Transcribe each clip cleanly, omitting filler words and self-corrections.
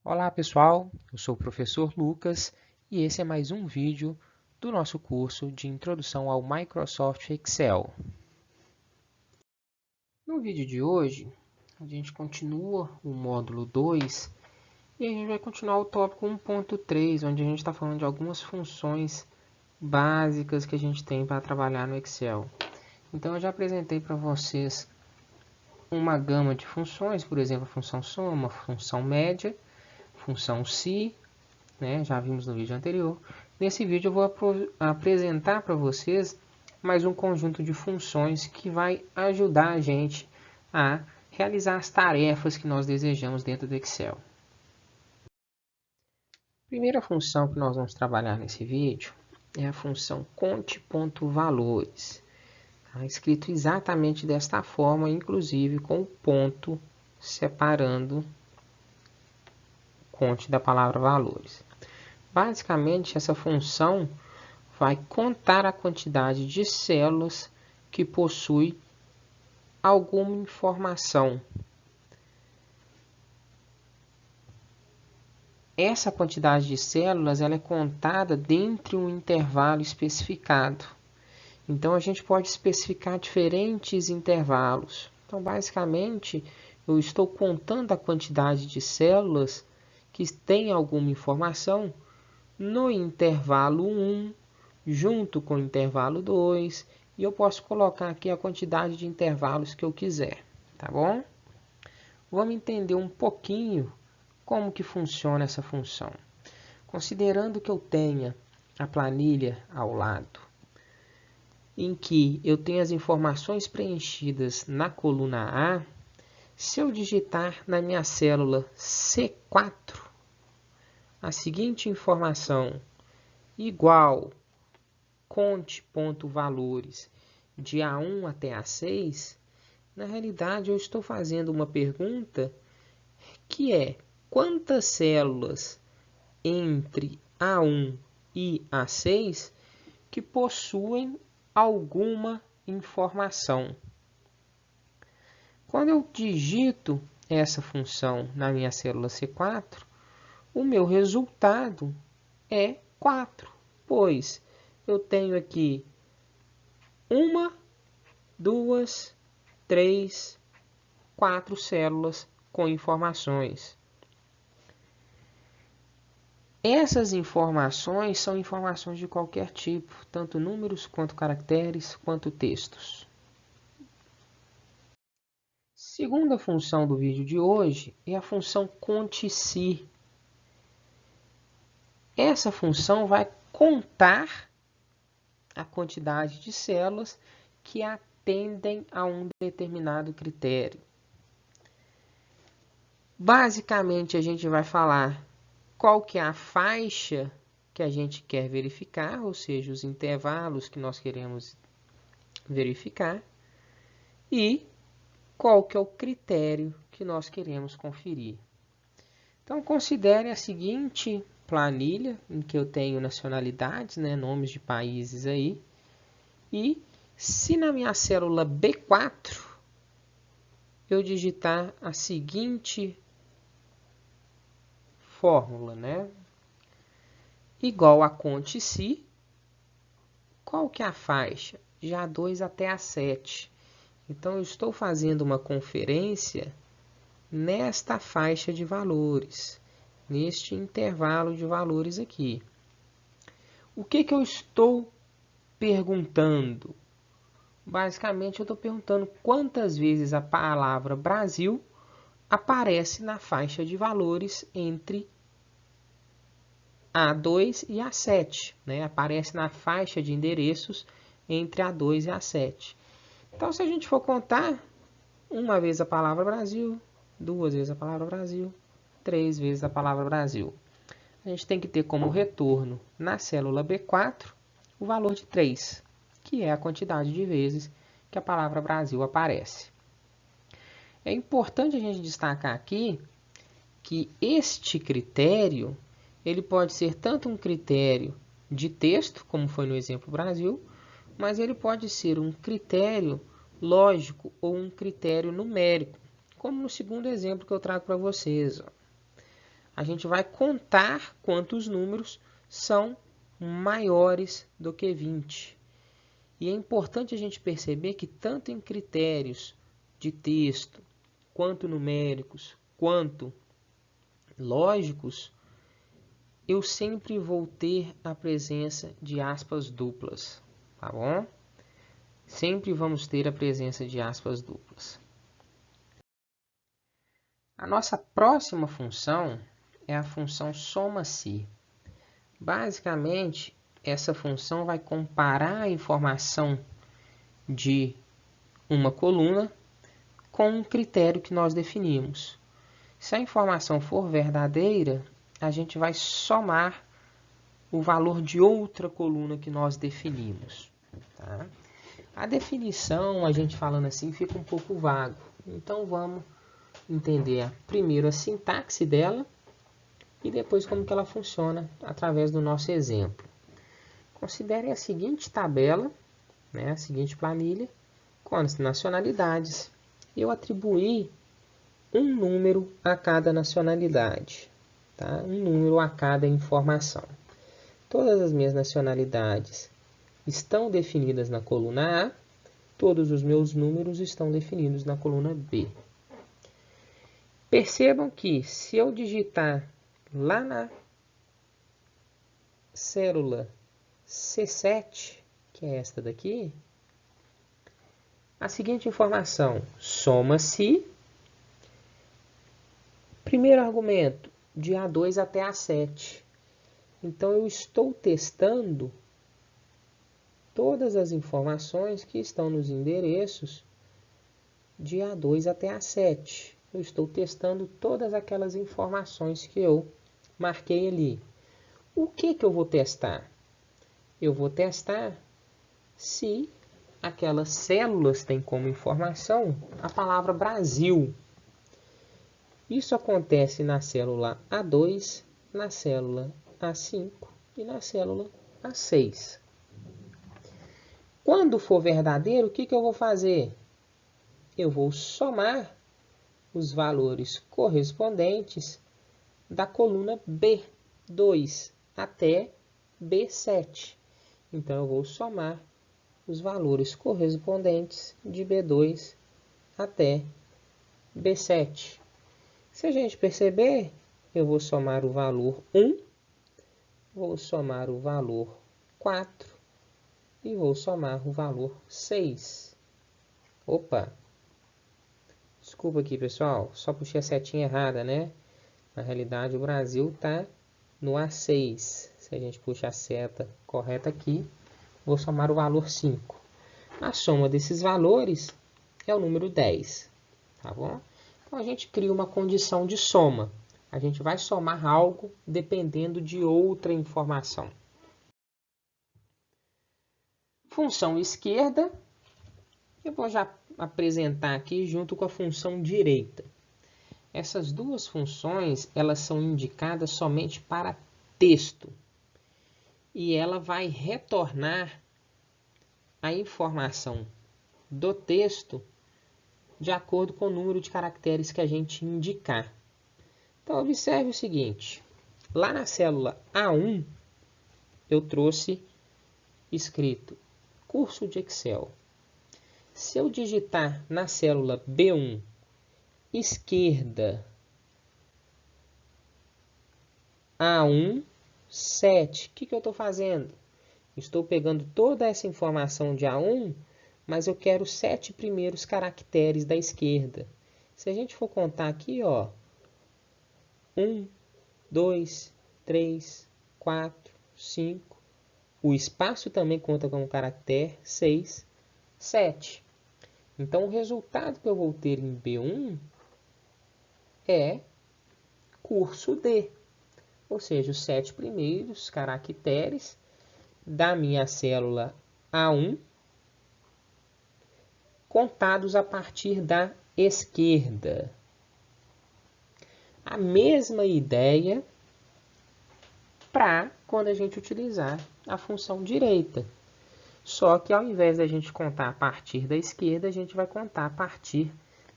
Olá pessoal, eu sou o professor Lucas e esse é mais um vídeo do nosso curso de Introdução ao Microsoft Excel. No vídeo de hoje, a gente continua o módulo 2 e a gente vai continuar o tópico 1.3, onde a gente está falando de algumas funções básicas que a gente tem para trabalhar no Excel. Então eu já apresentei para vocês uma gama de funções, por exemplo, a função soma, a função média, função se, já vimos no vídeo anterior. Nesse vídeo eu vou apresentar para vocês mais um conjunto de funções que vai ajudar a gente a realizar as tarefas que nós desejamos dentro do Excel. A primeira função que nós vamos trabalhar nesse vídeo é a função conte.valores. Está escrito exatamente desta forma, inclusive com o ponto separando o conte da palavra valores. Basicamente, essa função vai contar a quantidade de células que possui alguma informação. Essa quantidade de células ela é contada dentro de um intervalo especificado. Então, a gente pode especificar diferentes intervalos. Então, basicamente, eu estou contando a quantidade de células que têm alguma informação no intervalo 1, junto com o intervalo 2, e eu posso colocar aqui a quantidade de intervalos que eu quiser, tá bom? Vamos entender um pouquinho como que funciona essa função. Considerando que eu tenha a planilha ao lado, em que eu tenho as informações preenchidas na coluna A, se eu digitar na minha célula C4 a seguinte informação, igual conte.valores de A1 até A6, na realidade eu estou fazendo uma pergunta que é quantas células entre A1 e A6 que possuem alguma informação. Quando eu digito essa função na minha célula C4, o meu resultado é 4, pois eu tenho aqui 1, 2, 3, 4 células com informações. Essas informações são informações de qualquer tipo, tanto números, quanto caracteres, quanto textos. Segunda função do vídeo de hoje é a função conte.se. Essa função vai contar a quantidade de células que atendem a um determinado critério. Basicamente, a gente vai falar qual que é a faixa que a gente quer verificar, ou seja, os intervalos que nós queremos verificar, e qual que é o critério que nós queremos conferir. Então, considere a seguinte planilha, em que eu tenho nacionalidades, nomes de países aí, e se na minha célula B4 eu digitar a seguinte fórmula, igual a conte.se, qual que é a faixa? De A2 até A7. Então, eu estou fazendo uma conferência nesta faixa de valores, neste intervalo de valores aqui. O que eu estou perguntando? Basicamente, eu estou perguntando quantas vezes a palavra Brasil aparece na faixa de valores entre A2 e A7. Aparece na faixa de endereços entre A2 e A7. Então, se a gente for contar, uma vez a palavra Brasil, 2 vezes a palavra Brasil, 3 vezes a palavra Brasil. A gente tem que ter como retorno, na célula B4, o valor de 3, que é a quantidade de vezes que a palavra Brasil aparece. É importante a gente destacar aqui que este critério ele pode ser tanto um critério de texto, como foi no exemplo Brasil, mas ele pode ser um critério lógico ou um critério numérico, como no segundo exemplo que eu trago para vocês. a gente vai contar quantos números são maiores do que 20. E é importante a gente perceber que tanto em critérios de texto, quanto numéricos, quanto lógicos, eu sempre vou ter a presença de aspas duplas, tá bom? Sempre vamos ter a presença de aspas duplas. A nossa próxima função é a função soma-se. Basicamente, essa função vai comparar a informação de uma coluna com um critério que nós definimos. Se a informação for verdadeira, a gente vai somar o valor de outra coluna que nós definimos. Tá? A definição, a gente falando assim, fica um pouco vago. Então, vamos entender primeiro a sintaxe dela e depois como que ela funciona através do nosso exemplo. Considere a seguinte tabela, né, a seguinte planilha, com as nacionalidades. Eu atribuí um número a cada nacionalidade, tá? Um número a cada informação. Todas as minhas nacionalidades estão definidas na coluna A, todos os meus números estão definidos na coluna B. Percebam que se eu digitar lá na célula C7, que é esta daqui, a seguinte informação: soma-se, primeiro argumento, de A2 até A7. Então, eu estou testando todas as informações que estão nos endereços de A2 até A7. Eu estou testando todas aquelas informações que eu marquei ali. O que eu vou testar? Eu vou testar se aquelas células têm como informação a palavra Brasil. Isso acontece na célula A2, na célula A5 e na célula A6. Quando for verdadeiro, o que eu vou fazer? Eu vou somar os valores correspondentes da coluna B2 até B7. Então, eu vou somar os valores correspondentes de B2 até B7. Se a gente perceber, eu vou somar o valor 1, vou somar o valor 4 e vou somar o valor 6. Opa! Desculpa aqui, pessoal, só puxei a setinha errada, né? Na realidade, o Brasil está no A6. Se a gente puxa a seta correta aqui, vou somar o valor 5. A soma desses valores é o número 10, tá bom? Então, a gente cria uma condição de soma. A gente vai somar algo dependendo de outra informação. Função esquerda, eu vou já apresentar aqui junto com a função direita. Essas duas funções, elas são indicadas somente para texto. E ela vai retornar a informação do texto de acordo com o número de caracteres que a gente indicar. Então, observe o seguinte. Lá na célula A1, eu trouxe escrito curso de Excel. Se eu digitar na célula B1, esquerda, A1, 7, o que eu estou fazendo? Estou pegando toda essa informação de A1, mas eu quero os 7 primeiros caracteres da esquerda. Se a gente for contar aqui, ó, 1, 2, 3, 4, 5. O espaço também conta como caractere, 6, 7. Então, o resultado que eu vou ter em B1 é curso D. Ou seja, os 7 primeiros caracteres da minha célula A1, contados a partir da esquerda. A mesma ideia para quando a gente utilizar a função direita. Só que ao invés da gente contar a partir da esquerda, a gente vai contar a partir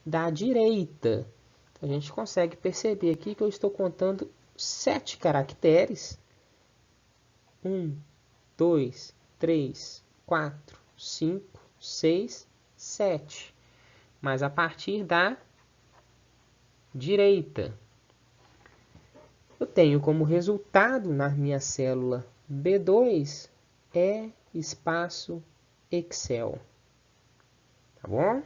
da direita. Então, a gente consegue perceber aqui que eu estou contando 7 caracteres. 1, 2, 3, 4, 5, 6, 7. Mas a partir da direita, eu tenho como resultado na minha célula B2 espaço Excel. Tá bom?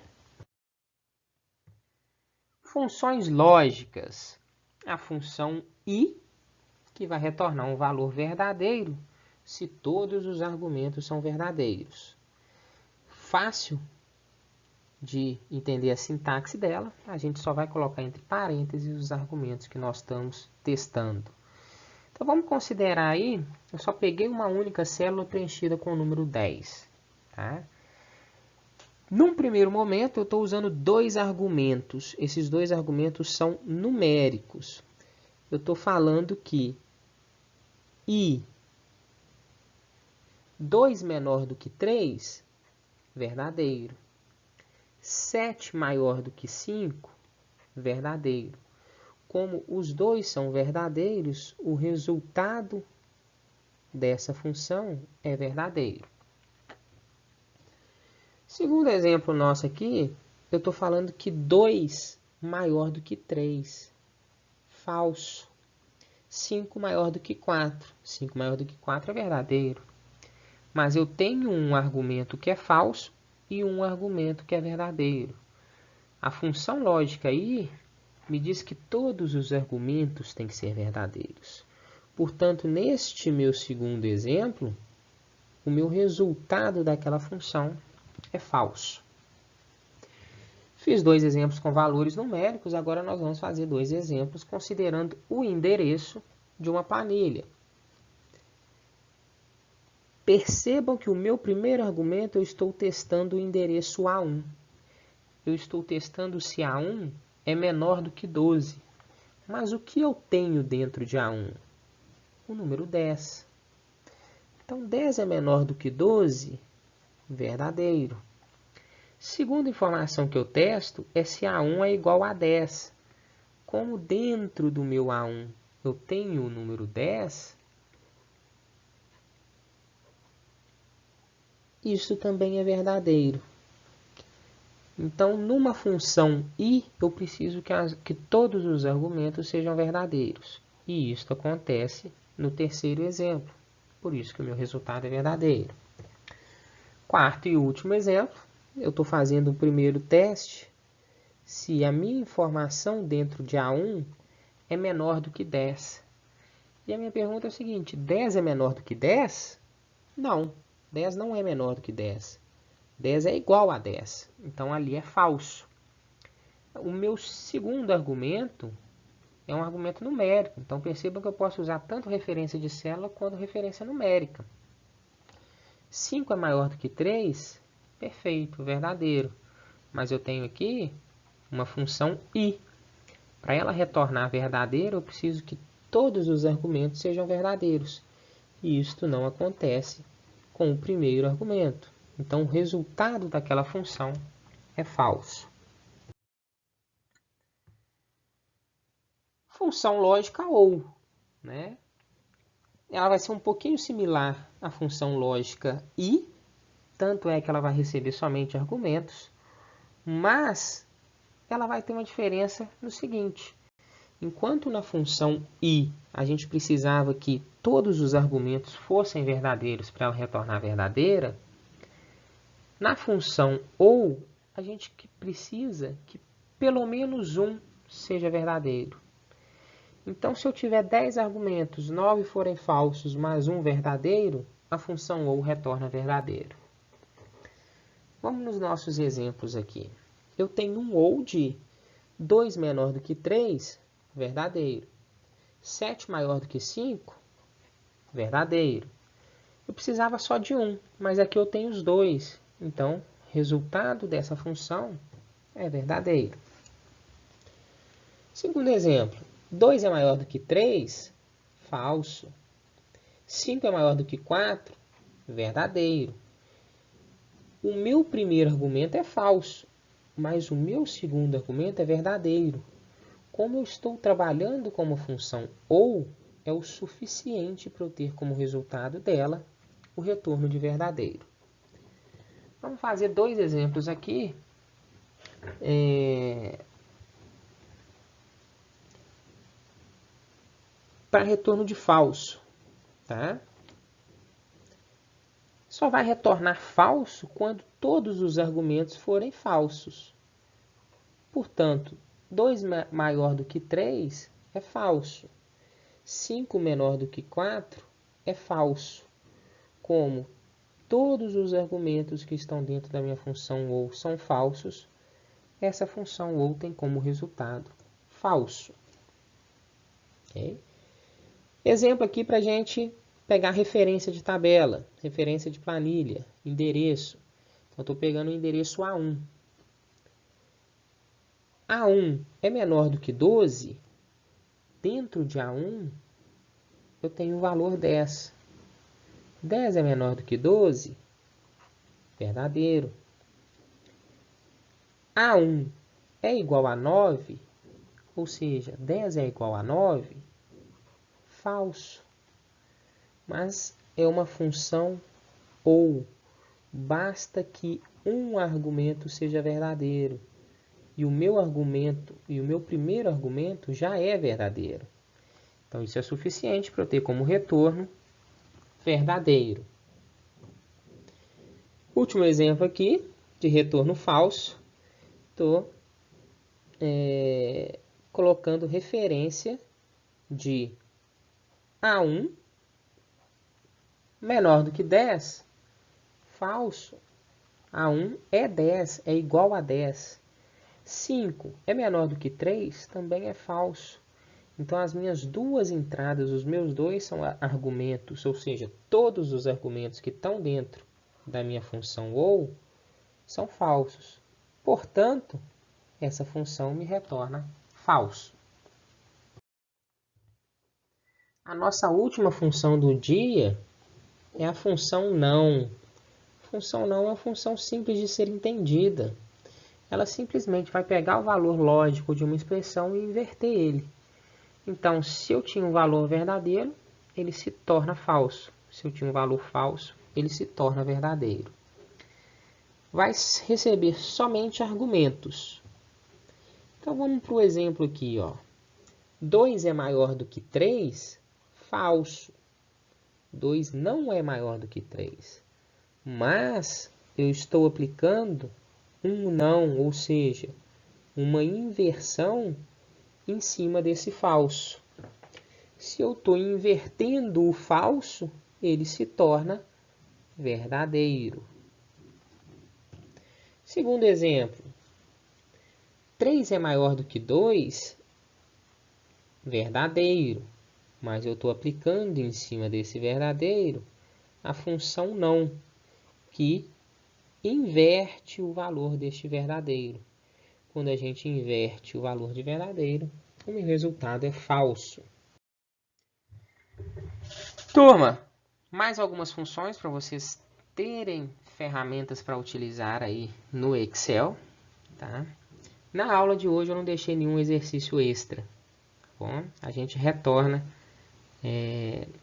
Funções lógicas. A função I, que vai retornar um valor verdadeiro se todos os argumentos são verdadeiros. Fácil de entender a sintaxe dela, a gente só vai colocar entre parênteses os argumentos que nós estamos testando. Então vamos considerar aí, eu só peguei uma única célula preenchida com o número 10. Tá? Num primeiro momento eu estou usando dois argumentos, esses dois argumentos são numéricos. Eu estou falando que I 2 menor do que 3, verdadeiro. 7 maior do que 5, verdadeiro. Como os dois são verdadeiros, o resultado dessa função é verdadeiro. Segundo exemplo nosso aqui, eu estou falando que 2 maior do que 3, falso. 5 maior do que 4, 5 maior do que 4 é verdadeiro. Mas eu tenho um argumento que é falso e um argumento que é verdadeiro. A função lógica aí me diz que todos os argumentos têm que ser verdadeiros. Portanto, neste meu segundo exemplo, o meu resultado daquela função é falso. Fiz dois exemplos com valores numéricos, agora nós vamos fazer dois exemplos considerando o endereço de uma planilha. Percebam que o meu primeiro argumento eu estou testando o endereço A1. Eu estou testando se A1 é menor do que 12. Mas o que eu tenho dentro de A1? O número 10. Então 10 é menor do que 12? Verdadeiro. Segunda informação que eu testo é se A1 é igual a 10. Como dentro do meu A1 eu tenho o número 10, isso também é verdadeiro. Então, numa função I, eu preciso que todos os argumentos sejam verdadeiros. E isso acontece no terceiro exemplo. Por isso que o meu resultado é verdadeiro. Quarto e último exemplo, eu estou fazendo o primeiro teste se a minha informação dentro de A1 é menor do que 10. E a minha pergunta é a seguinte, 10 é menor do que 10? Não, 10 não é menor do que 10. 10 é igual a 10, então ali é falso. O meu segundo argumento é um argumento numérico, então percebam que eu posso usar tanto referência de célula quanto referência numérica. 5 é maior do que 3? Perfeito, verdadeiro. Mas eu tenho aqui uma função I. Para ela retornar verdadeiro, eu preciso que todos os argumentos sejam verdadeiros. E isto não acontece com o primeiro argumento. Então, o resultado daquela função é falso. Função lógica OU, né? Ela vai ser um pouquinho similar à função lógica I, tanto é que ela vai receber somente argumentos, mas ela vai ter uma diferença no seguinte. Enquanto na função I a gente precisava que todos os argumentos fossem verdadeiros para ela retornar verdadeira, na função OU a gente precisa que pelo menos um seja verdadeiro. Então, se eu tiver 10 argumentos, 9 forem falsos, mais um verdadeiro, a função OU retorna verdadeiro. Vamos nos nossos exemplos aqui. Eu tenho um OU de 2 menor do que 3, verdadeiro. 7 maior do que 5, verdadeiro. Eu precisava só de um, mas aqui eu tenho os dois. Então, resultado dessa função é verdadeiro. Segundo exemplo, 2 é maior do que 3, falso. 5 é maior do que 4, verdadeiro. O meu primeiro argumento é falso, mas o meu segundo argumento é verdadeiro. como eu estou trabalhando com uma função ou, é o suficiente para eu ter como resultado dela o retorno de verdadeiro. Vamos fazer 2 exemplos aqui. Para retorno de falso. Tá? Só vai retornar falso quando todos os argumentos forem falsos. Portanto, 2 maior do que 3 é falso. 5 menor do que 4 é falso. Como todos os argumentos que estão dentro da minha função ou são falsos, essa função ou tem como resultado falso. Okay? Exemplo aqui para a gente pegar referência de tabela, referência de planilha, endereço. Então, eu estou pegando o endereço A1. A1 é menor do que 12. Dentro de A1, eu tenho o valor 10. 10 é menor do que 12? Verdadeiro. A1 é igual a 9, ou seja, 10 é igual a 9? Falso. Mas é uma função ou. Basta que um argumento seja verdadeiro. E o meu argumento, e o meu primeiro argumento já é verdadeiro. Então, isso é suficiente para eu ter como retorno verdadeiro. Último exemplo aqui, de retorno falso. Estou colocando referência de A1 menor do que 10. Falso. A1 é 10, é igual a 10. 5 é menor do que 3, também é falso. Então, as minhas duas entradas, os meus dois são argumentos, ou seja, todos os argumentos que estão dentro da minha função ou são falsos. Portanto, essa função me retorna falso. A nossa última função do dia é a função não. A função não é uma função simples de ser entendida. Ela simplesmente vai pegar o valor lógico de uma expressão e inverter ele. Então, se eu tinha um valor verdadeiro, ele se torna falso. Se eu tinha um valor falso, ele se torna verdadeiro. Vai receber somente argumentos. Então, vamos para o exemplo aqui. 2 é maior do que 3? Falso. 2 não é maior do que 3. Mas eu estou aplicando um não, ou seja, uma inversão em cima desse falso. Se eu estou invertendo o falso, ele se torna verdadeiro. Segundo exemplo, 3 é maior do que 2? Verdadeiro. Mas eu estou aplicando em cima desse verdadeiro a função não, que inverte o valor deste verdadeiro. Quando a gente inverte o valor de verdadeiro, o meu resultado é falso. Turma, mais algumas funções para vocês terem ferramentas para utilizar aí no Excel. Tá? Na aula de hoje eu não deixei nenhum exercício extra. Tá bom? A gente retorna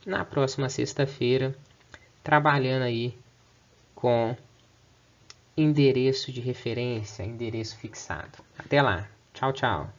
na próxima sexta-feira, trabalhando aí com endereço de referência, endereço fixado. Até lá. Tchau, tchau.